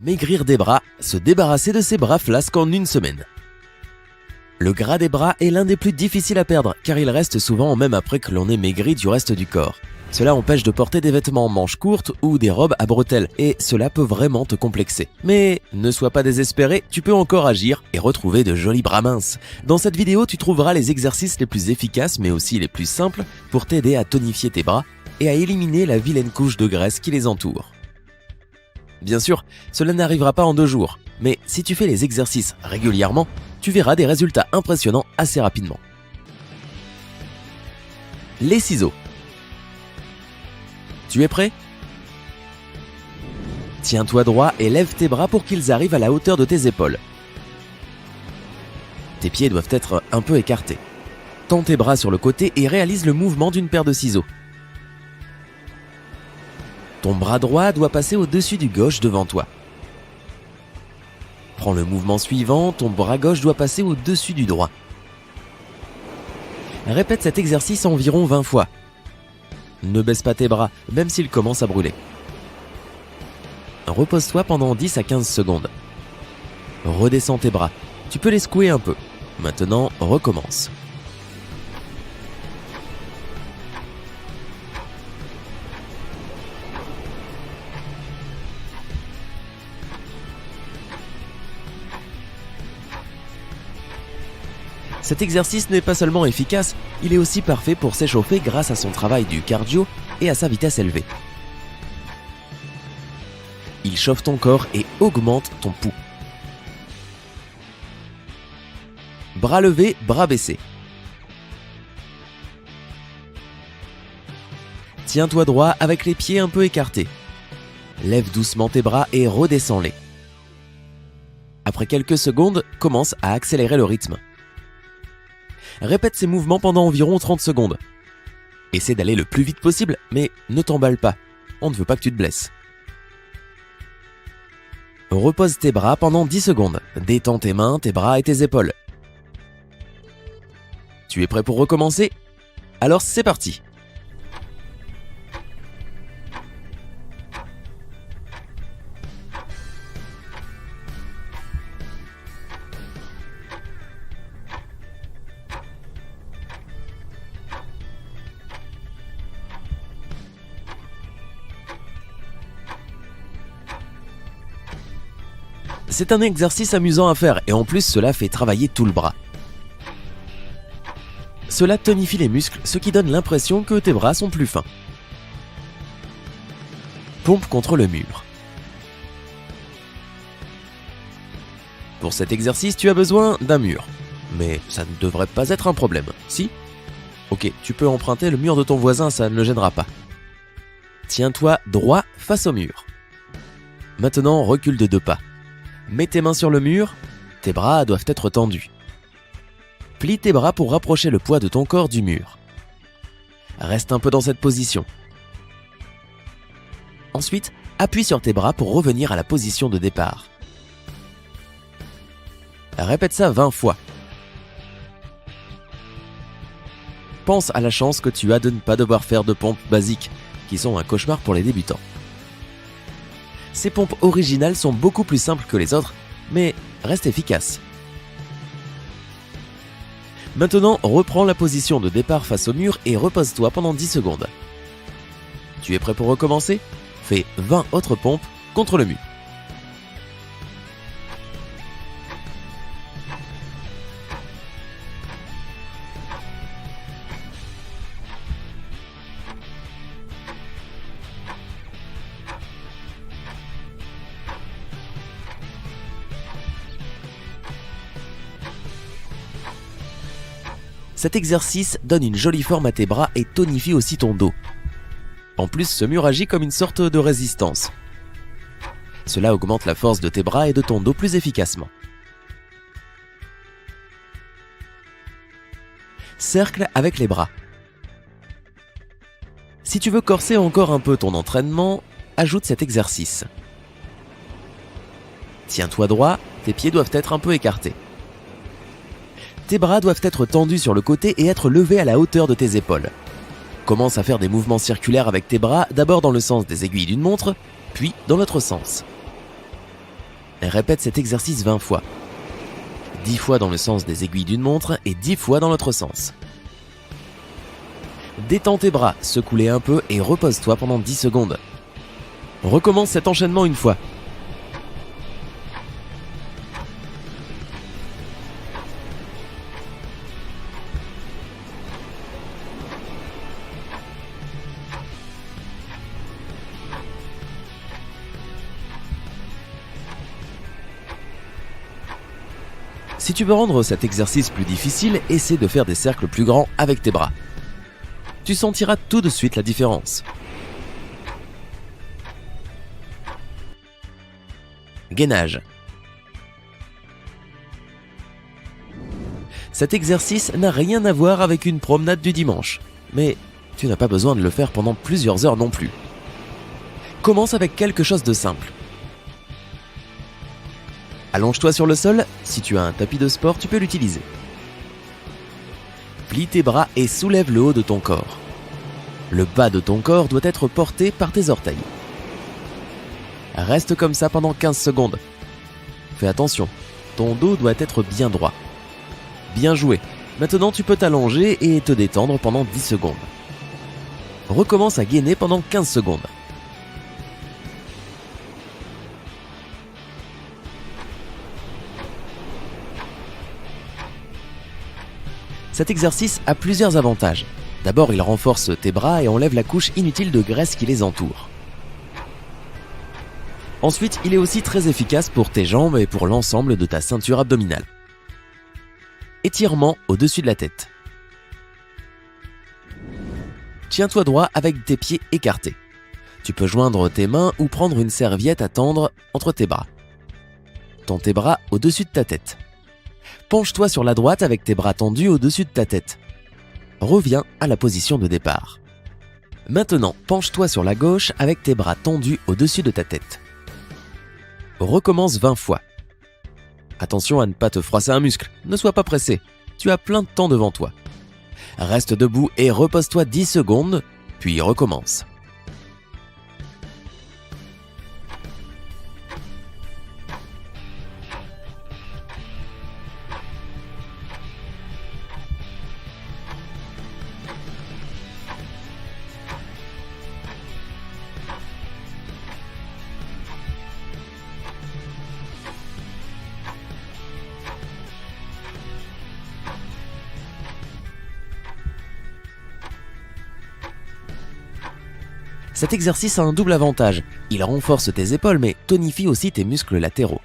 Maigrir des bras, se débarrasser de ses bras flasques en une semaine. Le gras des bras est l'un des plus difficiles à perdre car il reste souvent même après que l'on ait maigri du reste du corps. Cela empêche de porter des vêtements en manches courtes ou des robes à bretelles et cela peut vraiment te complexer. Mais ne sois pas désespéré, tu peux encore agir et retrouver de jolis bras minces. Dans cette vidéo, tu trouveras les exercices les plus efficaces mais aussi les plus simples pour t'aider à tonifier tes bras et à éliminer la vilaine couche de graisse qui les entoure. Bien sûr, cela n'arrivera pas en 2 jours, mais si tu fais les exercices régulièrement, tu verras des résultats impressionnants assez rapidement. Les ciseaux. Tu es prêt ? Tiens-toi droit et lève tes bras pour qu'ils arrivent à la hauteur de tes épaules. Tes pieds doivent être un peu écartés. Tends tes bras sur le côté et réalise le mouvement d'une paire de ciseaux. Ton bras droit doit passer au-dessus du gauche devant toi. Prends le mouvement suivant, ton bras gauche doit passer au-dessus du droit. Répète cet exercice environ 20 fois. Ne baisse pas tes bras, même s'ils commencent à brûler. Repose-toi pendant 10 à 15 secondes. Redescends tes bras. Tu peux les secouer un peu. Maintenant, recommence. Cet exercice n'est pas seulement efficace, il est aussi parfait pour s'échauffer grâce à son travail du cardio et à sa vitesse élevée. Il chauffe ton corps et augmente ton pouls. Bras levés, bras baissés. Tiens-toi droit avec les pieds un peu écartés. Lève doucement tes bras et redescends-les. Après quelques secondes, commence à accélérer le rythme. Répète ces mouvements pendant environ 30 secondes. Essaie d'aller le plus vite possible, mais ne t'emballe pas. On ne veut pas que tu te blesses. Repose tes bras pendant 10 secondes. Détends tes mains, tes bras et tes épaules. Tu es prêt pour recommencer ? Alors c'est parti ! C'est un exercice amusant à faire et en plus cela fait travailler tout le bras. Cela tonifie les muscles, ce qui donne l'impression que tes bras sont plus fins. Pompe contre le mur. Pour cet exercice, tu as besoin d'un mur. Mais ça ne devrait pas être un problème, si ? Ok, tu peux emprunter le mur de ton voisin, ça ne le gênera pas. Tiens-toi droit face au mur. Maintenant, recule de 2 pas. Mets tes mains sur le mur, tes bras doivent être tendus. Plie tes bras pour rapprocher le poids de ton corps du mur. Reste un peu dans cette position. Ensuite, appuie sur tes bras pour revenir à la position de départ. Répète ça 20 fois. Pense à la chance que tu as de ne pas devoir faire de pompes basiques, qui sont un cauchemar pour les débutants. Ces pompes originales sont beaucoup plus simples que les autres, mais restent efficaces. Maintenant, reprends la position de départ face au mur et repose-toi pendant 10 secondes. Tu es prêt pour recommencer ? Fais 20 autres pompes contre le mur. Cet exercice donne une jolie forme à tes bras et tonifie aussi ton dos. En plus, ce mur agit comme une sorte de résistance. Cela augmente la force de tes bras et de ton dos plus efficacement. Cercle avec les bras. Si tu veux corser encore un peu ton entraînement, ajoute cet exercice. Tiens-toi droit, tes pieds doivent être un peu écartés. Tes bras doivent être tendus sur le côté et être levés à la hauteur de tes épaules. Commence à faire des mouvements circulaires avec tes bras, d'abord dans le sens des aiguilles d'une montre, puis dans l'autre sens. Répète cet exercice 20 fois. 10 fois dans le sens des aiguilles d'une montre et 10 fois dans l'autre sens. Détends tes bras, secoue-les un peu et repose-toi pendant 10 secondes. Recommence cet enchaînement une fois. Si tu veux rendre cet exercice plus difficile, essaie de faire des cercles plus grands avec tes bras. Tu sentiras tout de suite la différence. Gainage. Cet exercice n'a rien à voir avec une promenade du dimanche, mais tu n'as pas besoin de le faire pendant plusieurs heures non plus. Commence avec quelque chose de simple. Allonge-toi sur le sol, si tu as un tapis de sport, tu peux l'utiliser. Plie tes bras et soulève le haut de ton corps. Le bas de ton corps doit être porté par tes orteils. Reste comme ça pendant 15 secondes. Fais attention, ton dos doit être bien droit. Bien joué. Maintenant tu peux t'allonger et te détendre pendant 10 secondes. Recommence à gainer pendant 15 secondes. Cet exercice a plusieurs avantages. D'abord, il renforce tes bras et enlève la couche inutile de graisse qui les entoure. Ensuite, il est aussi très efficace pour tes jambes et pour l'ensemble de ta ceinture abdominale. Étirement au-dessus de la tête. Tiens-toi droit avec tes pieds écartés. Tu peux joindre tes mains ou prendre une serviette à tendre entre tes bras. Tends tes bras au-dessus de ta tête. Penche-toi sur la droite avec tes bras tendus au-dessus de ta tête. Reviens à la position de départ. Maintenant, penche-toi sur la gauche avec tes bras tendus au-dessus de ta tête. Recommence 20 fois. Attention à ne pas te froisser un muscle, ne sois pas pressé, tu as plein de temps devant toi. Reste debout et repose-toi 10 secondes, puis recommence. Cet exercice a un double avantage. Il renforce tes épaules mais tonifie aussi tes muscles latéraux.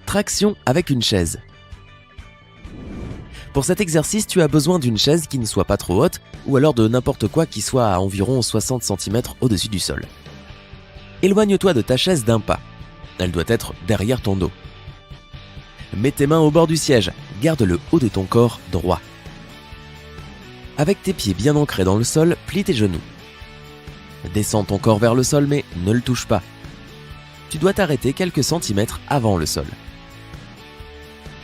Traction avec une chaise. Pour cet exercice, tu as besoin d'une chaise qui ne soit pas trop haute ou alors de n'importe quoi qui soit à environ 60 cm au-dessus du sol. Éloigne-toi de ta chaise d'un pas. Elle doit être derrière ton dos. Mets tes mains au bord du siège. Garde le haut de ton corps droit. Avec tes pieds bien ancrés dans le sol, plie tes genoux. Descends ton corps vers le sol mais ne le touche pas. Tu dois t'arrêter quelques centimètres avant le sol.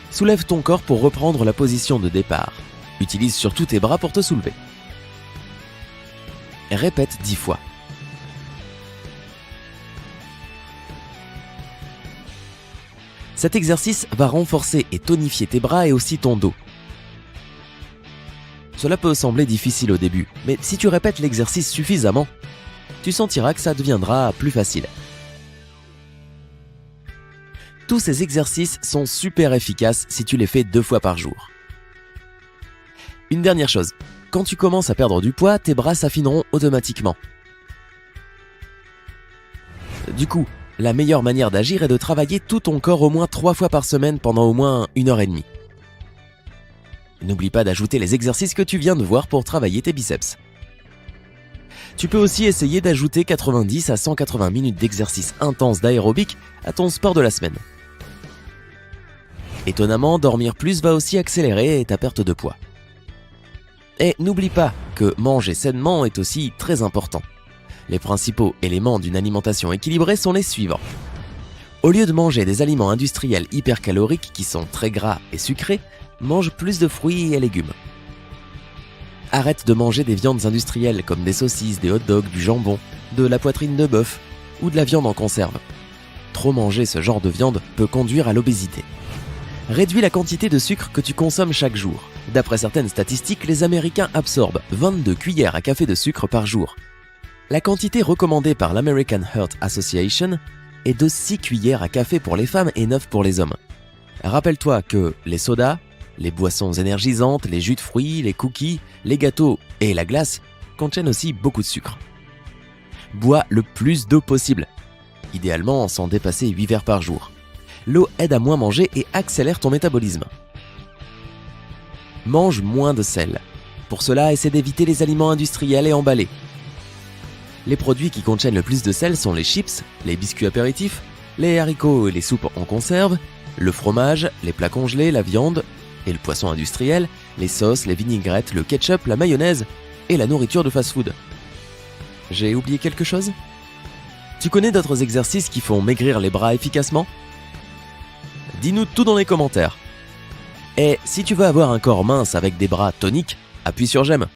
Soulève ton corps pour reprendre la position de départ. Utilise surtout tes bras pour te soulever. Répète 10 fois. Cet exercice va renforcer et tonifier tes bras et aussi ton dos. Cela peut sembler difficile au début, mais si tu répètes l'exercice suffisamment, tu sentiras que ça deviendra plus facile. Tous ces exercices sont super efficaces si tu les fais 2 fois par jour. Une dernière chose, quand tu commences à perdre du poids, tes bras s'affineront automatiquement. Du coup, la meilleure manière d'agir est de travailler tout ton corps au moins 3 fois par semaine pendant au moins 1h30. N'oublie pas d'ajouter les exercices que tu viens de voir pour travailler tes biceps. Tu peux aussi essayer d'ajouter 90 à 180 minutes d'exercice intense d'aérobic à ton sport de la semaine. Étonnamment, dormir plus va aussi accélérer ta perte de poids. Et n'oublie pas que manger sainement est aussi très important. Les principaux éléments d'une alimentation équilibrée sont les suivants. Au lieu de manger des aliments industriels hypercaloriques qui sont très gras et sucrés, mange plus de fruits et légumes. Arrête de manger des viandes industrielles comme des saucisses, des hot dogs, du jambon, de la poitrine de bœuf. ou de la viande en conserve. Trop manger ce genre de viande peut conduire à l'obésité. Réduis la quantité de sucre que tu consommes chaque jour. D'après certaines statistiques, les Américains absorbent 22 cuillères à café de sucre par jour. La quantité recommandée par l'American Heart Association est de 6 cuillères à café pour les femmes et 9 pour les hommes. Rappelle-toi que les sodas, les boissons énergisantes, les jus de fruits, les cookies, les gâteaux et la glace contiennent aussi beaucoup de sucre. Bois le plus d'eau possible, idéalement sans dépasser 8 verres par jour. L'eau aide à moins manger et accélère ton métabolisme. Mange moins de sel. Pour cela, essaie d'éviter les aliments industriels et emballés. Les produits qui contiennent le plus de sel sont les chips, les biscuits apéritifs, les haricots et les soupes en conserve, le fromage, les plats congelés, la viande et le poisson industriel, les sauces, les vinaigrettes, le ketchup, la mayonnaise et la nourriture de fast-food. J'ai oublié quelque chose ? Tu connais d'autres exercices qui font maigrir les bras efficacement ? Dis-nous tout dans les commentaires. Et si tu veux avoir un corps mince avec des bras toniques, appuie sur j'aime.